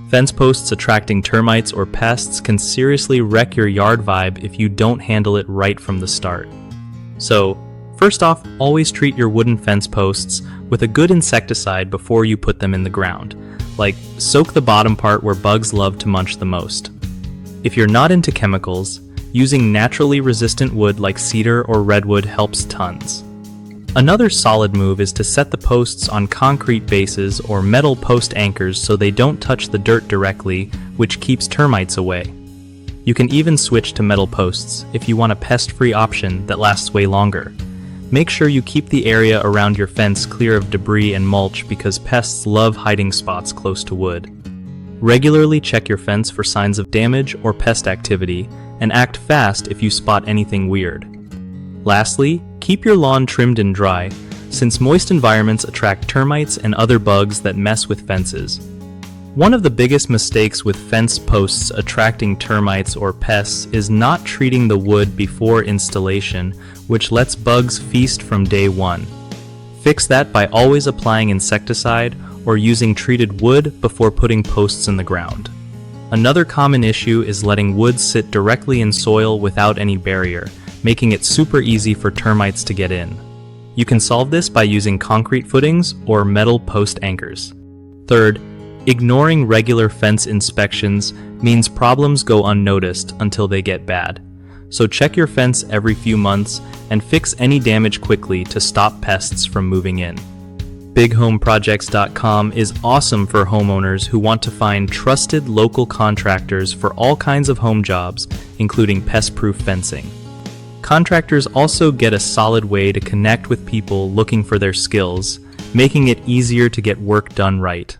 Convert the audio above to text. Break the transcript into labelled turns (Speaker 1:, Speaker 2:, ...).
Speaker 1: Fence posts attracting termites or pests can seriously wreck your yard vibe if you don't handle it right from the start. So, first off, always treat your wooden fence posts with a good insecticide before you put them in the ground. Like, soak the bottom part where bugs love to munch the most. If you're not into chemicals, using naturally resistant wood like cedar or redwood helps tons. Another solid move is to set the posts on concrete bases or metal post anchors so they don't touch the dirt directly, which keeps termites away. You can even switch to metal posts if you want a pest-free option that lasts way longer. Make sure you keep the area around your fence clear of debris and mulch because pests love hiding spots close to wood. Regularly check your fence for signs of damage or pest activity, and act fast if you spot anything weird. Lastly, keep your lawn trimmed and dry, since moist environments attract termites and other bugs that mess with fences. One of the biggest mistakes with fence posts attracting termites or pests is not treating the wood before installation, which lets bugs feast from day one. Fix that by always applying insecticide or using treated wood before putting posts in the ground. Another common issue is letting wood sit directly in soil without any barrier, making it super easy for termites to get in. You can solve this by using concrete footings or metal post anchors. Third, ignoring regular fence inspections means problems go unnoticed until they get bad. So check your fence every few months and fix any damage quickly to stop pests from moving in. BigHomeProjects.com is awesome for homeowners who want to find trusted local contractors for all kinds of home jobs, including pest-proof fencing. Contractors also get a solid way to connect with people looking for their skills, making it easier to get work done right.